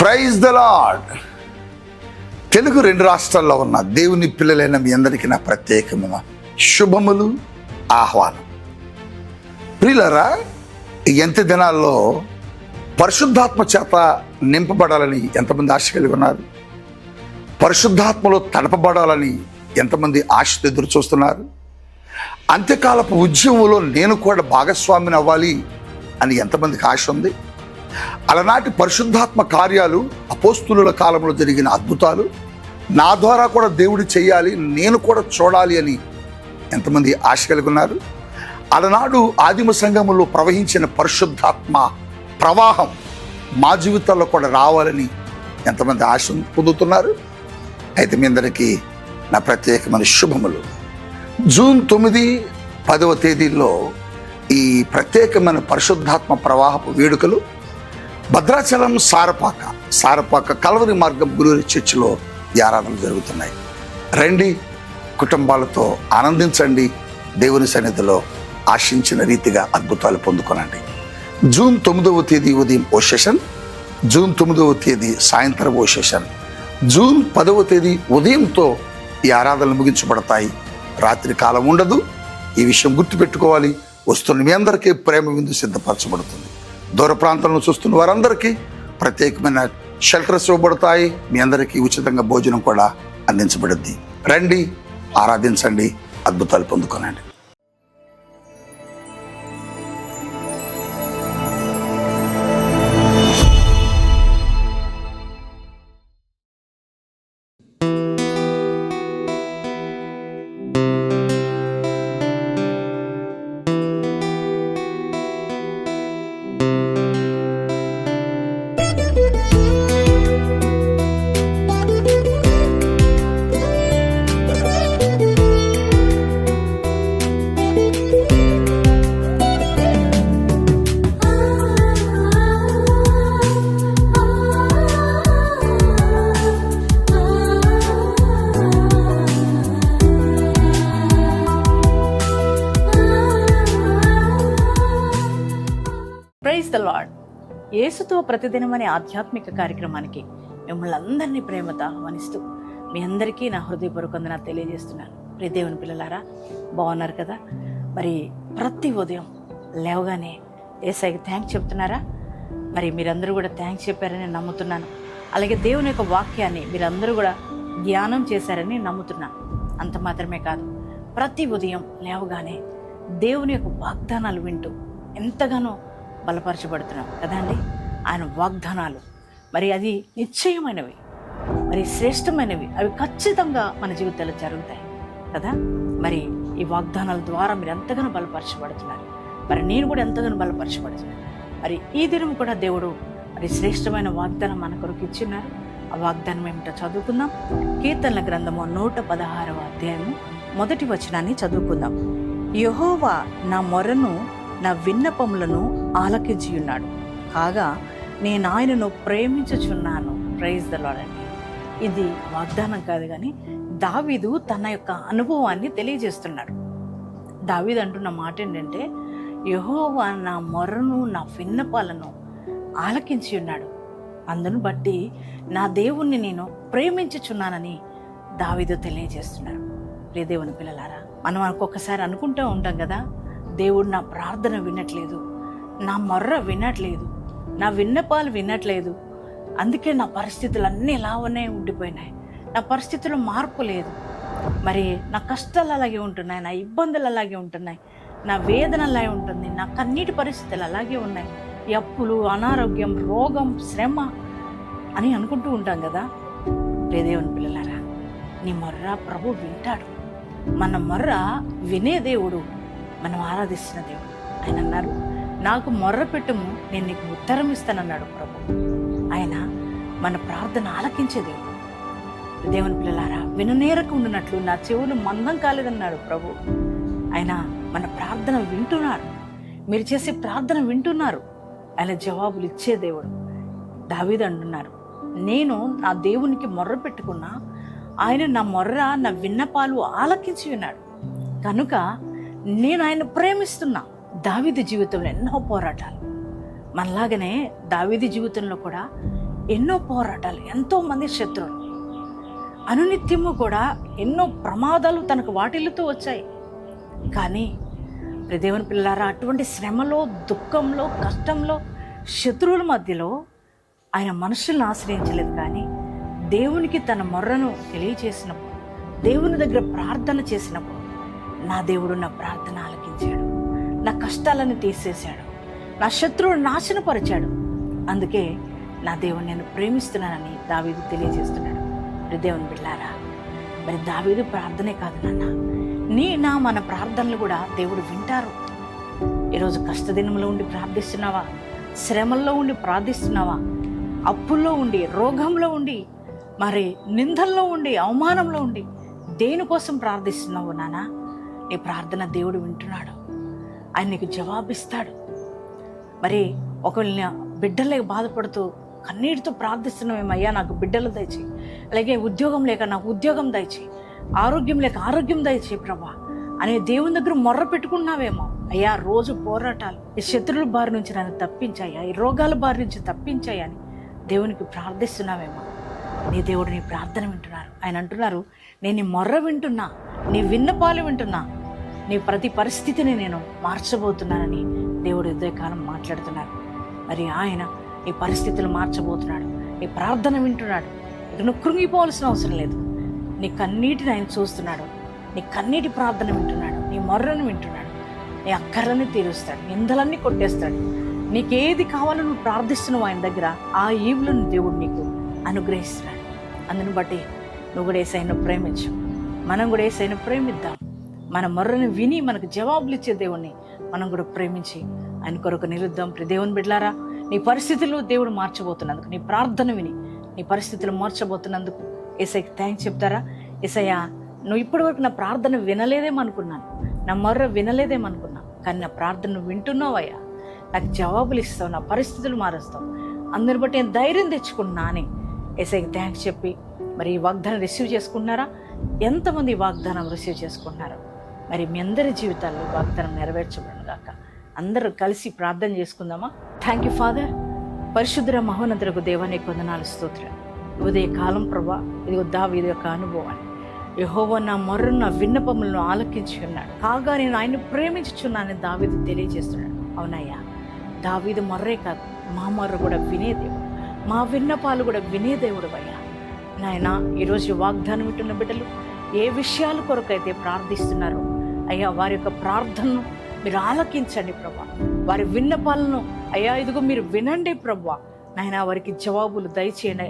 Praise the lord. Telugu 2 రాష్ట్రాల్లో ఉన్న దేవుని పిల్లలైన మీ అందరికీ నా ప్రత్యేకమైన శుభములు, ఆహ్వానం. ప్రియులారా, ఎంత దినాల్లో పరిశుద్ధాత్మ చేత నింపబడాలని ఎంతమంది ఆశ కలిగి ఉన్నారు? పరిశుద్ధాత్మలో తడపబడాలని ఎంతమంది ఆశతో ఎదురు చూస్తున్నారు? అంత్యకాలపు ఉద్యమంలో నేను కూడా భాగస్వామిని అవ్వాలి అని ఎంతమందికి ఆశ ఉంది? అలనాటి పరిశుద్ధాత్మ కార్యాలు, అపోస్తులుల కాలంలో జరిగిన అద్భుతాలు నా ద్వారా కూడా దేవుడు చేయాలి, నేను కూడా చూడాలి అని ఎంతమంది ఆశ కలిగి ఉన్నారు? అలనాడు ఆదిమ సంఘములో ప్రవహించిన పరిశుద్ధాత్మ ప్రవాహం మా జీవితాల్లో కూడా రావాలని ఎంతమంది ఆశ పొందుతున్నారు? అయితే మీ అందరికీ నా ప్రత్యేకమైన శుభములు. జూన్ 9, 10వ తేదీల్లో ఈ ప్రత్యేకమైన పరిశుద్ధాత్మ ప్రవాహపు వేడుకలు భద్రాచలం సారపాక కల్వరి మార్గం గురువారి చర్చిలో ఈ ఆరాధనలు జరుగుతున్నాయి. రండి, కుటుంబాలతో ఆనందించండి, దేవుని సన్నిధిలో ఆశించిన రీతిగా అద్భుతాలు పొందుకోనండి. జూన్ 9వ తేదీ ఉదయం ఓ సెషన్, జూన్ 9వ తేదీ సాయంత్రం ఓ సెషన్, జూన్ 10వ తేదీ ఉదయంతో ఈ ఆరాధనలు ముగించబడతాయి. రాత్రి కాలం ఉండదు. ఈ విషయం గుర్తుపెట్టుకోవాలి. వస్తున్న మీ అందరికీ ప్రేమ విందు సిద్ధపరచబడుతుంది. దూర ప్రాంతంలో చూస్తున్న వారందరికీ ప్రత్యేకమైన షెల్టర్స్ ఇవ్వబడతాయి. మీ అందరికీ ఉచితంగా భోజనం కూడా అందించబడుద్ది. రండి, ఆరాధించండి, అద్భుతాలు పొందుకోనండి. Praise the lord. యేసుతో ప్రతిదినం అనే ఆధ్యాత్మిక కార్యక్రమానికి మిమ్మల్ని అందరినీ ప్రేమతో ఆహ్వానిస్తూ మీ అందరికీ నా హృదయపూర్వక వందనాలు తెలియజేస్తున్నాను. ప్రియ దేవుని పిల్లలారా, బాగున్నారు కదా? మరి ప్రతి ఉదయం లేవగానే యేసయ్యకి థ్యాంక్స్ చెప్తున్నారా? మరి మీరందరూ కూడా థ్యాంక్స్ చెప్పారని నమ్ముతున్నాను. అలాగే దేవుని యొక్క వాక్యాన్ని మీరందరూ కూడా ధ్యానం చేశారని నమ్ముతున్నాను. అంత మాత్రమే కాదు, ప్రతి ఉదయం లేవగానే దేవుని యొక్క వాగ్దానాలు వింటూ ఎంతగానో బలపరచబడుతున్నాం కదండి. ఆయన వాగ్దానాలు మరి అది నిశ్చయమైనవి, మరి శ్రేష్టమైనవి, అవి ఖచ్చితంగా మన జీవితాల్లో జరుగుతాయి కదా. మరి ఈ వాగ్దానాల ద్వారా మీరు ఎంతగానో బలపరచబడుతున్నారు. మరి నేను కూడా ఎంతగానో బలపరచబడుతున్నాను. మరి ఈ దినం కూడా దేవుడు మరి శ్రేష్టమైన వాగ్దానం మన కొరకు ఇచ్చిన్నారు. ఆ వాగ్దానం ఏమిటో చదువుకుందాం. కీర్తనల గ్రంథము 116వ అధ్యాయము 1వ వచనాన్ని చదువుకుందాం. యెహోవా నా మొరను, నా విన్నపములను ఆలకించి ఉన్నాడు, కాగా నేను ఆయనను ప్రేమించుచున్నాను. ప్రైజ్ ద లార్డ్ అండి. ఇది వాగ్దానం కాదు, కానీ దావీదు తన యొక్క అనుభవాన్ని తెలియజేస్తున్నాడు. దావీదు అంటున్న మాట ఏంటంటే, యెహోవా నా మొరను, నా విన్నపాలను ఆలకించి ఉన్నాడు, అందును బట్టి నా దేవుణ్ణి నేను ప్రేమించుచున్నానని దావీదు తెలియజేస్తున్నాడు. ప్రియ దేవుని పిల్లలారా, మనం ఒక్కొక్కసారి అనుకుంటూ ఉంటాం కదా, దేవుడు నా ప్రార్థన వినట్లేదు, నా మొర్ర వినట్లేదు, నా విన్నపాలు వినట్లేదు, అందుకే నా పరిస్థితులు అన్నీ ఇలానే ఉండిపోయినాయి, నా పరిస్థితుల్లో మార్పు లేదు, మరి నా కష్టాలు అలాగే ఉంటున్నాయి, నా ఇబ్బందులు అలాగే ఉంటున్నాయి, నా వేదన అలాగే ఉంటుంది, నా కన్నీటి పరిస్థితులు అలాగే ఉన్నాయి, ఈ అప్పులు, అనారోగ్యం, రోగం, శ్రమ అని అనుకుంటూ ఉంటాం కదా. దేవుని పిల్లలారా, నీ మొర్ర ప్రభు వింటాడు. మన మొర్ర వినే దేవుడు, మనం ఆరాధిస్తున్న దేవుడు. ఆయన అన్నారు, నాకు మొర్ర పెట్టుము, నేను నీకు ఉత్తరం ఇస్తానన్నాడు ప్రభు. ఆయన మన ప్రార్థన ఆలకించే దేవుడు. దేవుని పిల్లలారా, విననేరకు ఉండినట్లు నా చెవులు మందం కాలేదన్నాడు ప్రభు. ఆయన మన ప్రార్థన వింటున్నాడు. మీరు చేసే ప్రార్థన వింటున్నారు. ఆయన జవాబులు ఇచ్చే దేవుడు. దావీదు అంటున్నారు, నేను నా దేవునికి మొర్ర పెట్టుకున్నా, ఆయన నా మొర్ర, నా విన్నపాలు ఆలకించి ఉన్నాడు, కనుక నేను ఆయన ప్రేమిస్తున్నా. దావీదు జీవితంలో ఎన్నో పోరాటాలు, మనలాగనే దావీదు జీవితంలో కూడా ఎన్నో పోరాటాలు, ఎంతోమంది శత్రువులు, అనునిత్యము కూడా ఎన్నో ప్రమాదాలు తనకు వాటిల్లుతూ వచ్చాయి. కానీ దేవుని పిల్లారా, అటువంటి శ్రమలో, దుఃఖంలో, కష్టంలో, శత్రువుల మధ్యలో ఆయన మనుషులను ఆశ్రయించలేదు. కానీ దేవునికి తన మొర్రను తెలియచేసినప్పుడు, దేవుని దగ్గర ప్రార్థన చేసినప్పుడు నా దేవుడు నా ప్రార్థన ఆలకించాడు, నా కష్టాలను తీసేశాడు, నా శత్రువును నాశనపరిచాడు. అందుకే నా దేవుని నేను ప్రేమిస్తున్నానని దావీదు తెలియజేస్తున్నాడు. దేవుని బిడ్డలారా, మరి దావీదు ప్రార్థనే కాదు నాన్న, మన ప్రార్థనలు కూడా దేవుడు వింటారు. ఈరోజు కష్టదినంలో ఉండి ప్రార్థిస్తున్నావా? శ్రమల్లో ఉండి ప్రార్థిస్తున్నావా? అప్పుల్లో ఉండి, రోగంలో ఉండి, మరి నిందల్లో ఉండి, అవమానంలో ఉండి దేనికోసం ప్రార్థిస్తున్నావు నాన్న? నీ ప్రార్థన దేవుడు వింటున్నాడు, ఆయన నీకు జవాబిస్తాడు. మరి ఒకవేళ బిడ్డలే బాధపడుతూ కన్నీటితో ప్రార్థిస్తున్నామేమయ్యా, నాకు బిడ్డలు దయచేయి, అలాగే ఉద్యోగం లేక నాకు ఉద్యోగం దయచేయి, ఆరోగ్యం లేక ఆరోగ్యం దయచేయి ప్రభా అనే దేవుని దగ్గర మొర్ర పెట్టుకున్నావేమో. అయ్యా, రోజు పోరాటాలు, ఈ శత్రువుల బారి నుంచి నన్ను తప్పించాయా, ఈ రోగాల బారి నుంచి తప్పించాయా అని దేవునికి ప్రార్థిస్తున్నావేమో. నీ దేవుడు నీ ప్రార్థన వింటున్నారు. ఆయన అంటున్నారు, నేను నీ మొర్ర వింటున్నా, నీ విన్నపాలు వింటున్నా, నీ ప్రతి పరిస్థితిని నేను మార్చబోతున్నానని దేవుడు ఉదయకాలం మాట్లాడుతున్నారు. మరి ఆయన నీ పరిస్థితులు మార్చబోతున్నాడు, నీ ప్రార్థన వింటున్నాడు. ఇక నువ్వు కృంగిపోవాల్సిన అవసరం లేదు. నీ కన్నీటిని ఆయన చూస్తున్నాడు, నీ కన్నీటి ప్రార్థన వింటున్నాడు, నీ మొర్రను వింటున్నాడు, నీ అక్కర్లని తీరుస్తాడు, నిందలన్నీ కొట్టేస్తాడు. నీకేది కావాలో నువ్వు ప్రార్థిస్తున్నావు ఆయన దగ్గర, ఆ ఈవులను దేవుడు నీకు అనుగ్రహిస్తున్నాడు. అందుని బట్టి నువ్వు కూడా యేసయ్యను ప్రేమించు, మనం కూడా యేసయ్యను ప్రేమిద్దాం. మన మొర్రను విని మనకు జవాబులు ఇచ్చే దేవుణ్ణి మనం కూడా ప్రేమించి ఆయన కొరకు నిలుద్దాం. దేవుని బిడ్డలారా, నీ పరిస్థితులు దేవుడు మార్చబోతున్నందుకు, నీ ప్రార్థన విని నీ పరిస్థితులు మార్చబోతున్నందుకు యేసయ్యకి థ్యాంక్స్ చెప్తారా? యేసయ్యా, నువ్వు ఇప్పటి వరకు నా ప్రార్థన వినలేదేమనుకున్నాను, నా మొర్ర వినలేదేమనుకున్నా, కానీ నా ప్రార్థన వింటున్నావయ్యా, నాకు జవాబులు ఇస్తావు, నా పరిస్థితులు మారుస్తావు, అందరిని బట్టి నేను ధైర్యం తెచ్చుకున్నా అని యేసయ్యకి థ్యాంక్స్ చెప్పి మరి ఈ వాగ్దానం రిసీవ్ చేసుకున్నారా? ఎంతమంది ఈ వాగ్దానం రిసీవ్ చేసుకున్నారు? మరి మీ అందరి జీవితాల్లో వాగ్దానం నెరవేర్చబడును గాక. అందరూ కలిసి ప్రార్థన చేసుకుందామా? Thank you father. పరిశుద్ధ మహోన్నతులకు దేవానికి వందనాలు, స్తోత్రం. ఉదయ కాలం ప్రభా, ఇదిగో దావీదు యొక్క అనుభవాన్ని, యెహోవా నా మొర్రను, నా విన్నపములను ఆలకించి ఉన్నాడు, కాగా నేను ఆయన్ని ప్రేమించుచున్నానని దావీదు తెలియజేస్తున్నాడు. అవునయ్యా, దావీదు మొర్రే కాదు, మా మొర్ర కూడా వినేదేవుడు, మా విన్నపాలు కూడా వినేదేవుడు అయ్యా. నాయన, ఈరోజు వాగ్దానం వింటున్న బిడ్డలు ఏ విషయాల కొరకైతే ప్రార్థిస్తున్నారో అయ్యా, వారి యొక్క ప్రార్థనను మీరు ఆలకించండి ప్రభా. వారి విన్నపాలను అయ్యా ఇదిగో మీరు వినండి ప్రభా. నాయన, వారికి జవాబులు దయచేయండి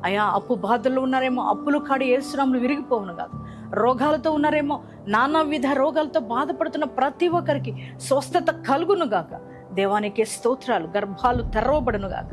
అయ్యా. అప్పు బాధల్లో ఉన్నారేమో, అప్పులు కాడి యేసునామములో విరిగిపోవును కాదు. రోగాలతో ఉన్నారేమో, నానా విధ రోగాలతో బాధపడుతున్న ప్రతి ఒక్కరికి స్వస్థత కలుగును గాక. దేవానికి స్తోత్రాలు. గర్భాలు తెరవబడును గాక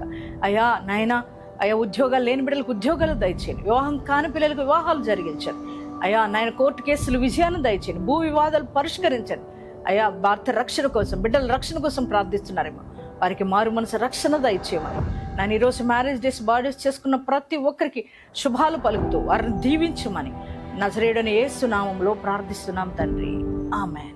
అయ్యా. నాయన అయ్యా, ఉద్యోగాలు లేని బిడ్డలకు ఉద్యోగాలు దయచేయండి, వివాహం కాని పిల్లలకు వివాహాలు జరిగించండి అయ్యా. నాయన, కోర్టు కేసులు విజయాన్ని దయచేయండి, భూ వివాదాలు పరిష్కరించండి అయ్యా. భారత రక్షణ కోసం, బిడ్డల రక్షణ కోసం ప్రార్థిస్తున్నారేమో, వారికి మారు మనసు రక్షణ దయచేయమని నేను ఈరోజు మ్యారేజ్ డేస్, బర్త్డేస్ చేసుకున్న ప్రతి ఒక్కరికి శుభాలు పలుకుతూ వారిని దీవించమని నజరేయుడైన యేసు నామములో ప్రార్థిస్తున్నాం తండ్రి, ఆమేన్.